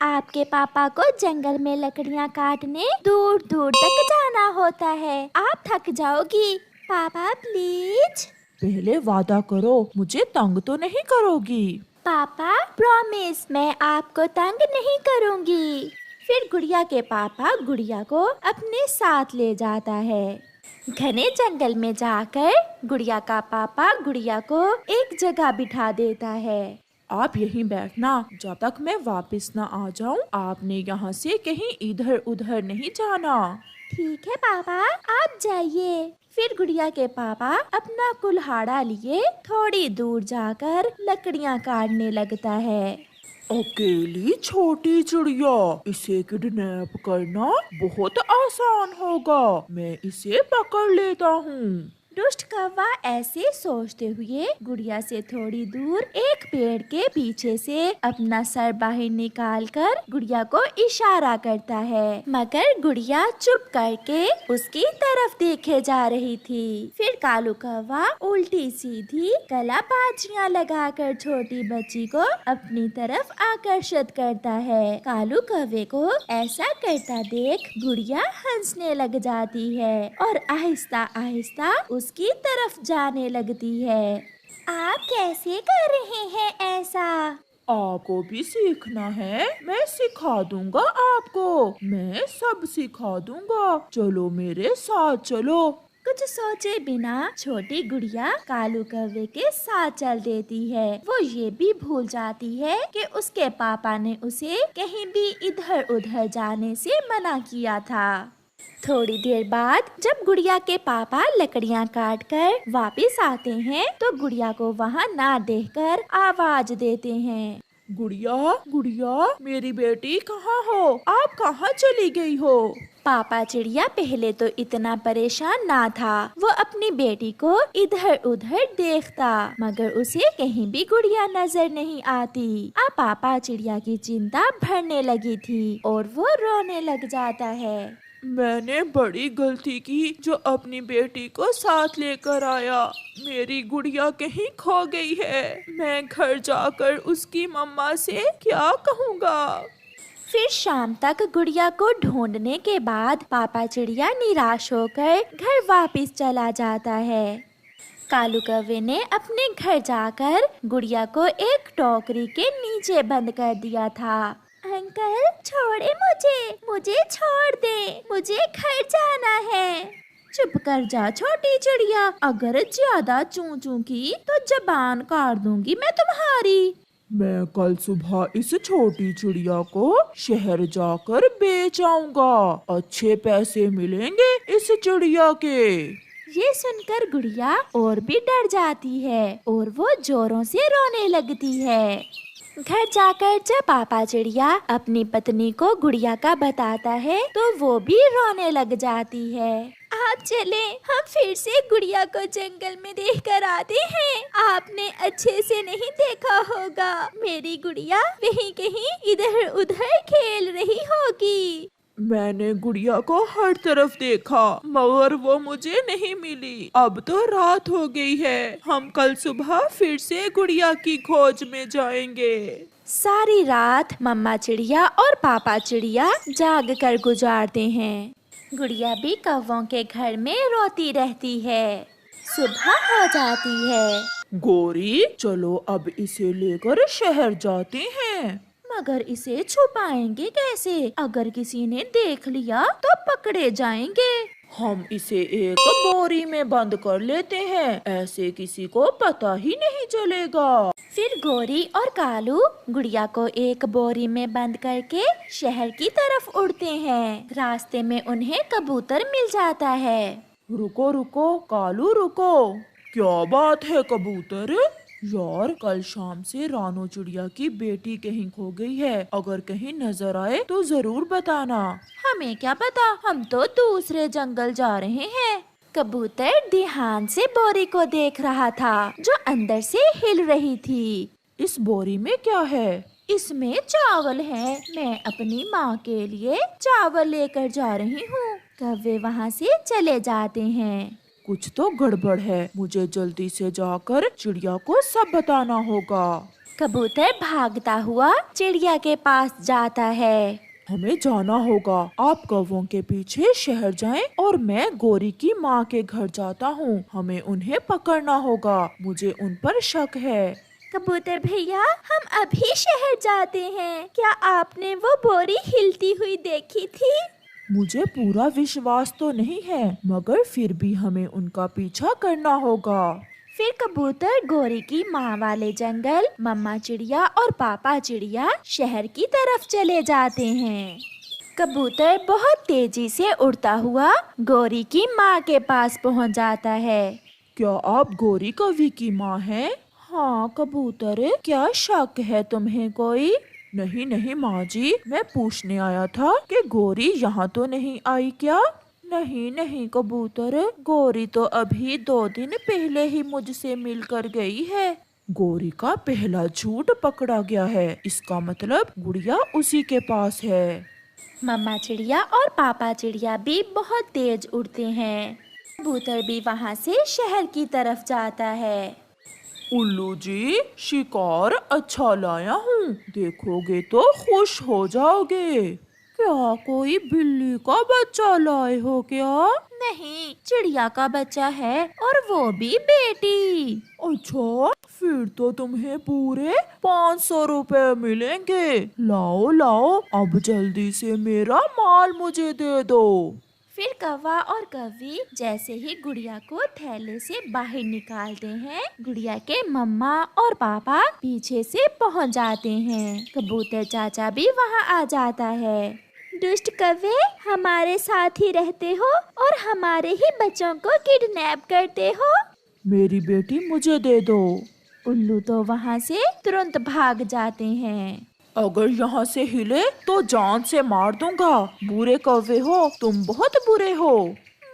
आपके पापा को जंगल में लकड़ियाँ काटने दूर दूर तक जाना होता है। आप थक जाओगी। पापा प्लीज। पहले वादा करो, मुझे तंग तो नहीं करोगी। पापा प्रॉमिस, मैं आपको तंग नहीं करूँगी। फिर गुड़िया के पापा गुड़िया को अपने साथ ले जाता है। घने जंगल में जाकर गुड़िया का पापा गुड़िया को एक जगह बिठा देता है। आप यहीं बैठना जब तक मैं वापस न आ जाऊं। आपने यहाँ से कहीं इधर उधर नहीं जाना। ठीक है पापा, आप जाइए। फिर गुड़िया के पापा अपना कुल्हाड़ा लिए थोड़ी दूर जाकर लकड़ियाँ काटने लगता है। अकेली छोटी चिड़िया, इसे किडनैप करना बहुत आसान होगा। मैं इसे पकड़ लेता हूँ। दुष्ट कौवा ऐसे सोचते हुए गुड़िया से थोड़ी दूर एक पेड़ के पीछे से अपना सर बाहर निकालकर गुड़िया को इशारा करता है, मगर गुड़िया चुप करके उसकी तरफ देखे जा रही थी। फिर कालू कौवा उल्टी सीधी कलाबाजियाँ लगाकर छोटी बच्ची को अपनी तरफ आकर्षित करता है। कालू कौवे को ऐसा करता देख गुड़िया हंसने लग जाती है और आहिस्ता आहिस्ता उसकी तरफ जाने लगती है। आप कैसे कर रहे हैं ऐसा? आपको भी सीखना है, मैं सिखा दूंगा आपको। मैं सब सिखा दूंगा, चलो मेरे साथ चलो। कुछ सोचे बिना छोटी गुड़िया कालू कौवे के साथ चल देती है। वो ये भी भूल जाती है कि उसके पापा ने उसे कहीं भी इधर उधर जाने से मना किया था। थोड़ी देर बाद जब गुड़िया के पापा लकड़ियाँ काट कर वापिस आते हैं तो गुड़िया को वहाँ ना देखकर आवाज देते हैं। गुड़िया गुड़िया, मेरी बेटी कहाँ हो? आप कहाँ चली गई हो? पापा चिड़िया पहले तो इतना परेशान ना था। वो अपनी बेटी को इधर उधर देखता, मगर उसे कहीं भी गुड़िया नजर नहीं आती। अब पापा चिड़िया की चिंता बढ़ने लगी थी और वो रोने लग जाता है। मैंने बड़ी गलती की जो अपनी बेटी को साथ लेकर आया। मेरी गुड़िया कहीं खो गई है। मैं घर जाकर उसकी मम्मा से क्या कहूँगा? फिर शाम तक गुड़िया को ढूंढने के बाद पापा चिड़िया निराश होकर घर वापस चला जाता है। कालू कौवे ने अपने घर जाकर गुड़िया को एक टोकरी के नीचे बंद कर दिया था। अंकल छोड़े मुझे छोड़ दे, मुझे घर जाना है। चुप कर जा छोटी चिड़िया, अगर ज्यादा चूं चूं की तो जबान काट दूंगी मैं तुम्हारी। मैं कल सुबह इस छोटी चिड़िया को शहर जाकर बेच आऊंगा। अच्छे पैसे मिलेंगे इस चिड़िया के। ये सुनकर गुड़िया और भी डर जाती है और वो जोरों से रोने लगती है। घर जाकर जब पापा चिड़िया अपनी पत्नी को गुड़िया का बताता है तो वो भी रोने लग जाती है। आप चले, हम फिर से गुड़िया को जंगल में देख कर आते हैं। आपने अच्छे से नहीं देखा होगा, मेरी गुड़िया वहीं कहीं इधर उधर खेल रही होगी। मैंने गुड़िया को हर तरफ देखा, मगर वो मुझे नहीं मिली। अब तो रात हो गई है। हम कल सुबह फिर से गुड़िया की खोज में जाएंगे। सारी रात मम्मा चिड़िया और पापा चिड़िया जाग कर गुजारते हैं। गुड़िया भी कौवों के घर में रोती रहती है। सुबह हो जाती है। गोरी चलो अब इसे लेकर शहर जाते हैं। मगर इसे छुपाएंगे कैसे? अगर किसी ने देख लिया तो पकड़े जाएंगे। हम इसे एक बोरी में बंद कर लेते हैं, ऐसे किसी को पता ही नहीं चलेगा। फिर गोरी और कालू गुड़िया को एक बोरी में बंद करके शहर की तरफ उड़ते हैं। रास्ते में उन्हें कबूतर मिल जाता है। रुको रुको कालू रुको, क्या बात है कबूतर? यार कल शाम से रानो चिड़िया की बेटी कहीं खो गई है। अगर कहीं नजर आए तो जरूर बताना। हमें क्या पता, हम तो दूसरे जंगल जा रहे हैं। कबूतर ध्यान से बोरी को देख रहा था जो अंदर से हिल रही थी। इस बोरी में क्या है? इसमें चावल है। मैं अपनी माँ के लिए चावल लेकर जा रही हूँ। कौवे वहाँ से चले जाते हैं। कुछ तो गड़बड़ है, मुझे जल्दी से जाकर चिड़िया को सब बताना होगा। कबूतर भागता हुआ चिड़िया के पास जाता है। हमें जाना होगा। आप कौवों के पीछे शहर जाएं और मैं गोरी की माँ के घर जाता हूँ। हमें उन्हें पकड़ना होगा। मुझे उन पर शक है। कबूतर भैया, हम अभी शहर जाते हैं। क्या आपने वो बोरी हिलती हुई देखी थी? मुझे पूरा विश्वास तो नहीं है, मगर फिर भी हमें उनका पीछा करना होगा। फिर कबूतर गोरी की माँ वाले जंगल, मम्मा चिड़िया और पापा चिड़िया शहर की तरफ चले जाते हैं। कबूतर बहुत तेजी से उड़ता हुआ गोरी की माँ के पास पहुँच जाता है। क्या आप गोरी कवि की माँ हैं? हाँ कबूतर, क्या शक है तुम्हें कोई? नहीं नहीं माँ जी, मैं पूछने आया था कि गोरी यहाँ तो नहीं आई क्या? नहीं नहीं कबूतर, गोरी तो अभी 2 दिन पहले ही मुझसे मिलकर गई है। गोरी का पहला झूठ पकड़ा गया है। इसका मतलब गुड़िया उसी के पास है। मम्मा चिड़िया और पापा चिड़िया भी बहुत तेज उड़ते हैं। कबूतर भी वहाँ से शहर की तरफ जाता है। उल्लू जी, शिकार अच्छा लाया हूँ, देखोगे तो खुश हो जाओगे। क्या कोई बिल्ली का बच्चा लाए हो क्या? नहीं, चिड़िया का बच्चा है और वो भी बेटी। अच्छा, फिर तो तुम्हें पूरे 500 रुपए मिलेंगे। लाओ लाओ, अब जल्दी से मेरा माल मुझे दे दो। फिर कौवा और कौवी जैसे ही गुड़िया को थैले से बाहर निकालते हैं, गुड़िया के मम्मा और पापा पीछे से पहुंच जाते हैं। कबूतर चाचा भी वहां आ जाता है। दुष्ट कौवे, हमारे साथ ही रहते हो और हमारे ही बच्चों को किडनैप करते हो। मेरी बेटी मुझे दे दो। उल्लू तो वहाँ से तुरंत भाग जाते हैं। अगर यहाँ से हिले तो जान से मार दूंगा। बुरे कौवे हो, तुम बहुत बुरे हो।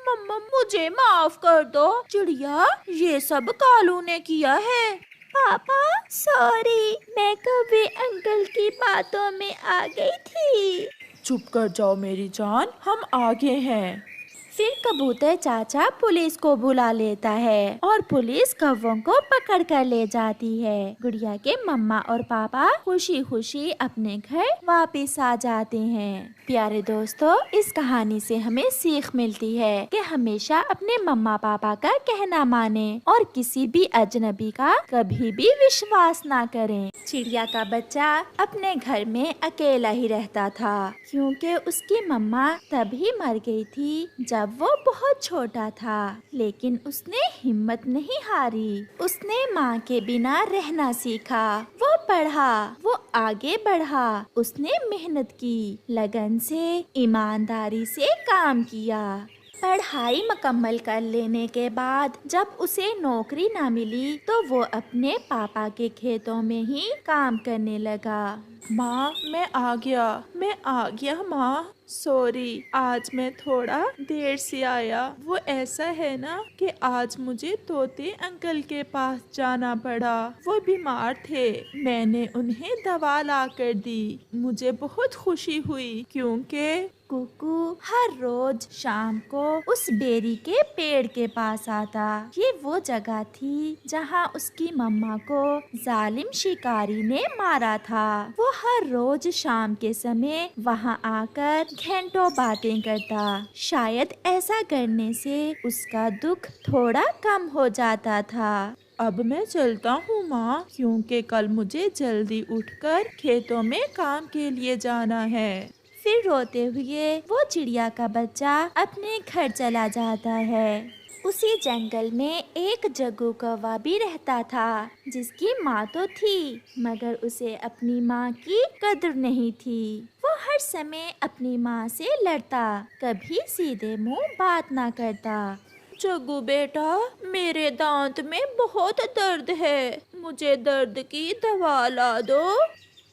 मम्मा, मुझे माफ कर दो। चिड़िया, ये सब कालू ने किया है। पापा सॉरी, मैं कौवे अंकल की बातों में आ गई थी। चुप कर जाओ मेरी जान, हम आगे हैं। फिर कबूतर चाचा पुलिस को बुला लेता है और पुलिस कौवों को पकड़ कर ले जाती है। गुड़िया के मम्मा और पापा खुशी खुशी अपने घर वापस आ जाते हैं। प्यारे दोस्तों, इस कहानी से हमें सीख मिलती है कि हमेशा अपने मम्मा पापा का कहना माने और किसी भी अजनबी का कभी भी विश्वास ना करें। चिड़िया का बच्चा अपने घर में अकेला ही रहता था, क्योंकि उसकी मम्मा तभी मर गई थी जब वो बहुत छोटा था। लेकिन उसने हिम्मत नहीं हारी। उसने माँ के बिना रहना सीखा। वो पढ़ा, वो आगे बढ़ा। उसने मेहनत की, लगन से, ईमानदारी से काम किया। पढ़ाई मुकम्मल कर लेने के बाद जब उसे नौकरी ना मिली तो वो अपने पापा के खेतों में ही काम करने लगा। माँ मैं आ गया माँ। सॉरी, आज मैं थोड़ा देर से आया। वो ऐसा है ना कि आज मुझे तोते अंकल के पास जाना पड़ा। वो बीमार थे, मैंने उन्हें दवा ला कर दी। मुझे बहुत खुशी हुई क्योंकि कुकू हर रोज शाम को उस बेरी के पेड़ के पास आता। ये वो जगह थी जहाँ उसकी मम्मा को जालिम शिकारी ने मारा था। वो हर रोज शाम के समय वहाँ आकर घंटों बातें करता। शायद ऐसा करने से उसका दुख थोड़ा कम हो जाता था। अब मैं चलता हूँ माँ, क्योंकि कल मुझे जल्दी उठकर खेतों में काम के लिए जाना है। फिर रोते हुए वो चिड़िया का बच्चा अपने घर चला जाता है। उसी जंगल में एक जग्गू कौवा भी रहता था, जिसकी माँ तो थी मगर उसे अपनी माँ की कदर नहीं थी। वो हर समय अपनी माँ से लड़ता, कभी सीधे मुंह बात ना करता। जग्गू बेटा, मेरे दांत में बहुत दर्द है, मुझे दर्द की दवा ला दो।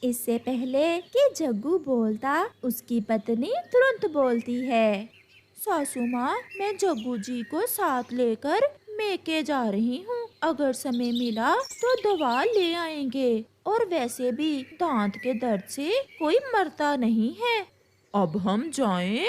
इससे पहले कि जग्गू बोलता, उसकी पत्नी तुरंत बोलती है, सासू माँ, मैं जग्गू जी को साथ लेकर मेके जा रही हूँ। अगर समय मिला तो दवा ले आएंगे, और वैसे भी दांत के दर्द से कोई मरता नहीं है। अब हम जाएं?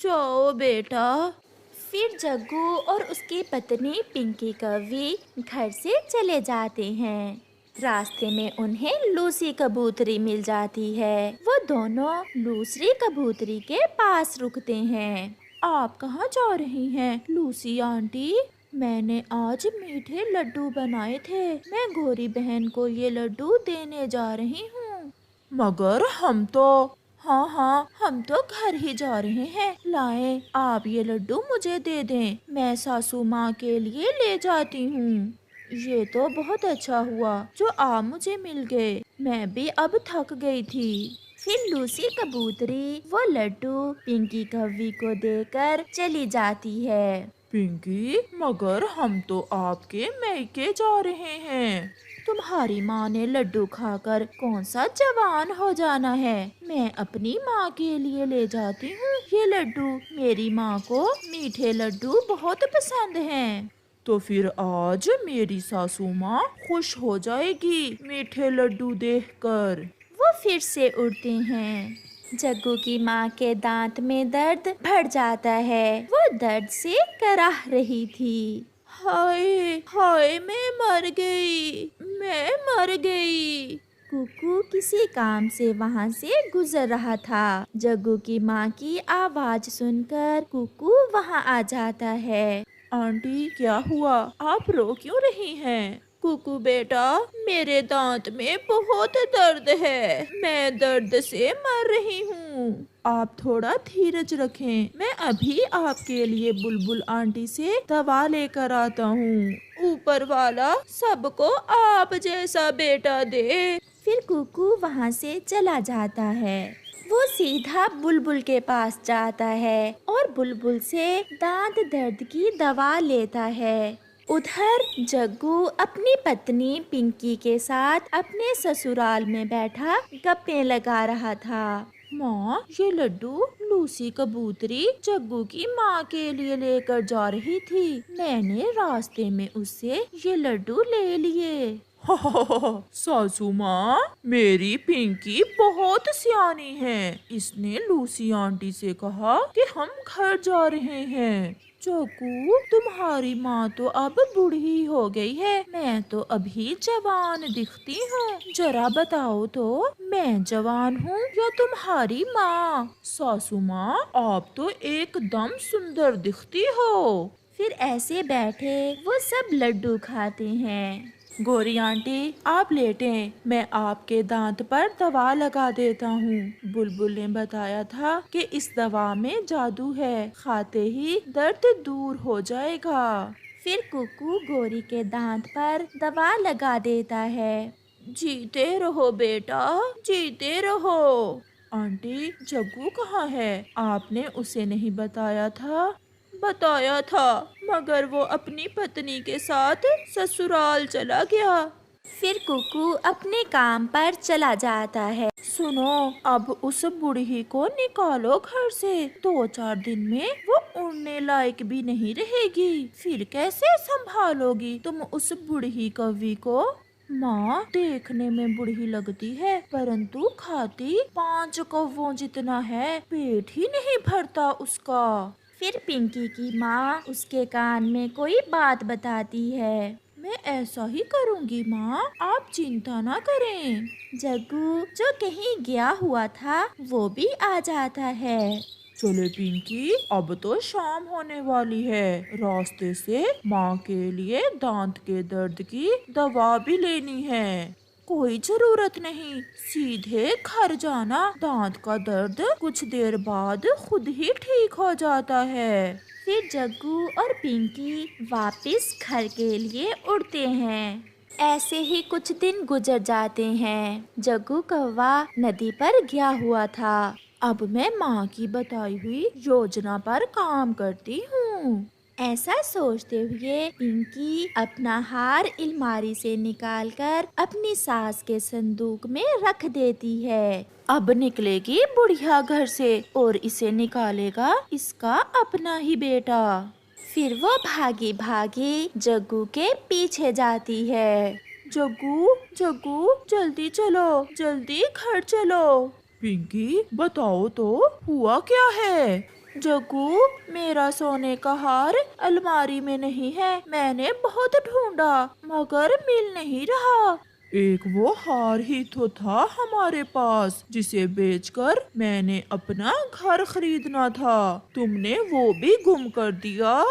जाओ बेटा। फिर जग्गू और उसकी पत्नी पिंकी कौवी घर से चले जाते हैं। रास्ते में उन्हें लूसी कबूतरी मिल जाती है। वो दोनों लूसी कबूतरी के पास रुकते हैं। आप कहाँ जा रही हैं, लूसी आंटी? मैंने आज मीठे लड्डू बनाए थे। मैं गौरी बहन को ये लड्डू देने जा रही हूँ। मगर हम तो। हाँ हाँ, हम तो घर ही जा रहे हैं। लाएं, आप ये लड्डू मुझे दे दें, मैं सासू माँ के लिए ले जाती हूँ। ये तो बहुत अच्छा हुआ जो आप मुझे मिल गए, मैं भी अब थक गई थी। फिर लूसी कबूतरी वो लड्डू पिंकी कौवी को देकर चली जाती है। पिंकी, मगर हम तो आपके मैके जा रहे हैं। तुम्हारी माँ ने लड्डू खाकर कौन सा जवान हो जाना है। मैं अपनी माँ के लिए ले जाती हूँ ये लड्डू। मेरी माँ को मीठे लड्डू बहुत पसंद हैं। तो फिर आज मेरी सासू माँ खुश हो जाएगी मीठे लड्डू देखकर। वो फिर से उड़ते हैं। जग्गू की माँ के दांत में दर्द बढ़ जाता है। वो दर्द से कराह रही थी। हाय हाय, मैं मर गई, मैं मर गई। कुकू किसी काम से वहाँ से गुजर रहा था। जग्गू की माँ की आवाज सुनकर कुकू वहाँ आ जाता है। आंटी, क्या हुआ? आप रो क्यों रही हैं? कुकू बेटा, मेरे दांत में बहुत दर्द है, मैं दर्द से मर रही हूँ। आप थोड़ा धीरज रखें, मैं अभी आपके लिए बुलबुल आंटी से दवा लेकर आता हूँ। ऊपर वाला सबको आप जैसा बेटा दे। फिर कुकू वहाँ से चला जाता है। वो सीधा बुलबुल के पास जाता है और बुलबुल से दांत दर्द की दवा लेता है। उधर जग्गू अपनी पत्नी पिंकी के साथ अपने ससुराल में बैठा गप्पे लगा रहा था। माँ, ये लड्डू लूसी कबूतरी जग्गू की माँ के लिए लेकर जा रही थी। मैंने रास्ते में उससे ये लड्डू ले लिए। सासू माँ, मेरी पिंकी बहुत सियानी है। इसने लूसी आंटी से कहा कि हम घर जा रहे हैं। जग्गू, तुम्हारी माँ तो अब बूढ़ी हो गई है, मैं तो अभी जवान दिखती हूँ। जरा बताओ तो, मैं जवान हूँ या तुम्हारी माँ? सासू माँ, आप तो एकदम सुंदर दिखती हो। फिर ऐसे बैठे वो सब लड्डू खाते हैं। गौरी आंटी, आप लेटें, मैं आपके दांत पर दवा लगा देता हूँ। बुलबुल ने बताया था कि इस दवा में जादू है, खाते ही दर्द दूर हो जाएगा। फिर कुकू गौरी के दांत पर दवा लगा देता है। जीते रहो बेटा, जीते रहो। आंटी, जग्गू कहाँ है? आपने उसे नहीं बताया था? बताया था, मगर वो अपनी पत्नी के साथ ससुराल चला गया। फिर कुकू अपने काम पर चला जाता है। सुनो, अब उस बूढ़ी को निकालो घर से। 2-4 दिन में वो उड़ने लायक भी नहीं रहेगी। फिर कैसे संभालोगी तुम उस बूढ़ी कौवी को? माँ, देखने में बूढ़ी लगती है, परंतु खाती 5 कौवों जितना है। पेट ही नहीं भरता उसका। फिर पिंकी की माँ उसके कान में कोई बात बताती है। मैं ऐसा ही करूँगी माँ, आप चिंता ना करें। जग्गू जो कहीं गया हुआ था वो भी आ जाता है। चले पिंकी, अब तो शाम होने वाली है। रास्ते से माँ के लिए दांत के दर्द की दवा भी लेनी है। कोई जरूरत नहीं, सीधे घर जाना। दांत का दर्द कुछ देर बाद खुद ही ठीक हो जाता है। फिर जग्गू और पिंकी वापस घर के लिए उड़ते हैं। ऐसे ही कुछ दिन गुजर जाते हैं। जग्गू कौवा नदी पर गया हुआ था। अब मैं माँ की बताई हुई योजना पर काम करती हूँ, ऐसा सोचते हुए पिंकी अपना हार अलमारी से निकालकर अपनी सास के संदूक में रख देती है। अब निकलेगी बुढ़िया घर से और इसे निकालेगा इसका अपना ही बेटा। फिर वो भागी भागी जग्गू के पीछे जाती है। जग्गू, जग्गू, जल्दी चलो, जल्दी घर चलो। पिंकी, बताओ तो, हुआ क्या है? जग्गू, मेरा सोने का हार अलमारी में नहीं है। मैंने बहुत ढूंढा मगर मिल नहीं रहा। एक वो हार ही तो था हमारे पास जिसे बेचकर मैंने अपना घर खरीदना था। तुमने वो भी गुम कर दिया।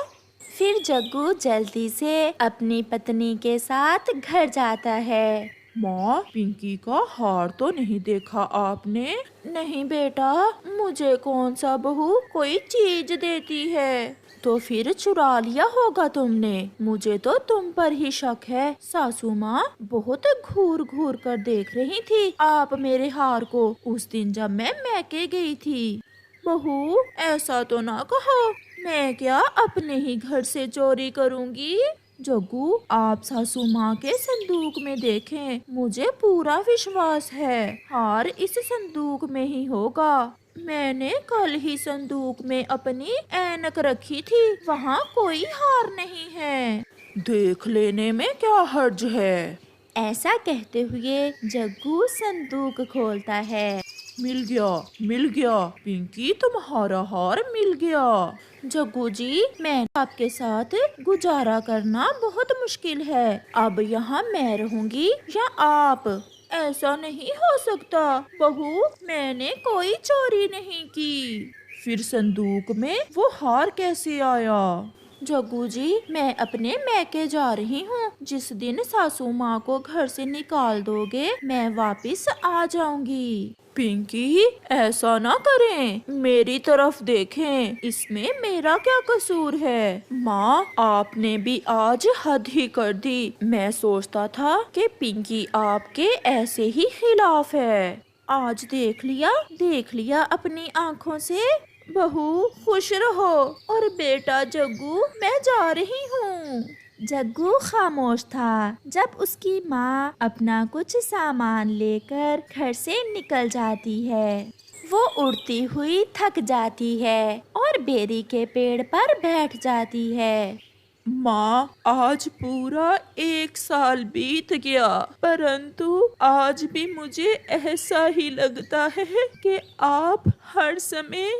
फिर जग्गू जल्दी से अपनी पत्नी के साथ घर जाता है। माँ, पिंकी का हार तो नहीं देखा आपने? नहीं बेटा, मुझे कौन सा बहू कोई चीज देती है। तो फिर चुरा लिया होगा तुमने। मुझे तो तुम पर ही शक है। सासू माँ बहुत घूर घूर कर देख रही थी आप मेरे हार को उस दिन जब मैं मैके गई थी। बहू, ऐसा तो ना कहो। मैं क्या अपने ही घर से चोरी करूँगी। जग्गू, आप सासू माँ के संदूक में देखें, मुझे पूरा विश्वास है हार इस संदूक में ही होगा। मैंने कल ही संदूक में अपनी ऐनक रखी थी, वहाँ कोई हार नहीं है। देख लेने में क्या हर्ज है। ऐसा कहते हुए जग्गू संदूक खोलता है। मिल गया, मिल गया पिंकी, तुम्हारा हार मिल गया। जग्गू जी, मैं आपके साथ गुजारा करना बहुत मुश्किल है। अब यहाँ मैं रहूँगी या आप? ऐसा नहीं हो सकता बहू, मैंने कोई चोरी नहीं की। फिर संदूक में वो हार कैसे आया? जग्गू जी, मैं अपने मैके जा रही हूँ। जिस दिन सासू माँ को घर से निकाल दोगे, मैं वापस आ जाऊंगी। पिंकी, ऐसा ना करें, मेरी तरफ देखें, इसमें मेरा क्या कसूर है? माँ, आपने भी आज हद ही कर दी। मैं सोचता था कि पिंकी आपके ऐसे ही खिलाफ है। आज देख लिया अपनी आँखों से। बहू खुश रहो। और बेटा जग्गू, मैं जा रही हूँ। जग्गू खामोश था जब उसकी माँ अपना कुछ सामान लेकर घर से निकल जाती है। वो उड़ती हुई थक जाती है और बेरी के पेड़ पर बैठ जाती है। माँ, आज पूरा 1 साल बीत गया, परंतु आज भी मुझे ऐसा ही लगता है कि आप हर समय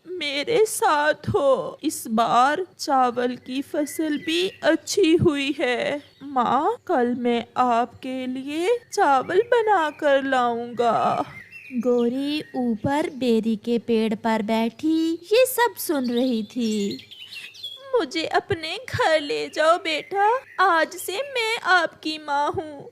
मेरे साथ हो। इस बार चावल की फसल भी अच्छी हुई है। माँ, कल मैं आपके लिए चावल बना कर लाऊंगा। गोरी ऊपर बेरी के पेड़ पर बैठी ये सब सुन रही थी। मुझे अपने घर ले जाओ बेटा, आज से मैं आपकी माँ हूँ।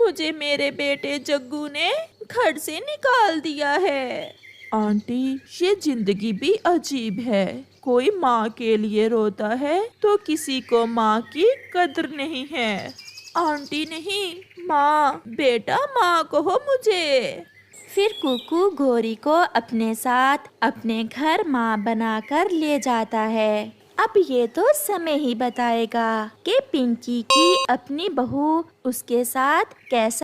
मुझे मेरे बेटे जग्गू ने घर से निकाल दिया है। आंटी, ये जिंदगी भी अजीब है। कोई माँ के लिए रोता है तो किसी को माँ की कदर नहीं है। आंटी नहीं, माँ। बेटा माँ कहो मुझे। फिर कुकू गोरी को अपने साथ अपने घर माँ बनाकर ले जाता है। अब ये तो समय ही बताएगा कि पिंकी की अपनी बहू उसके साथ कैसा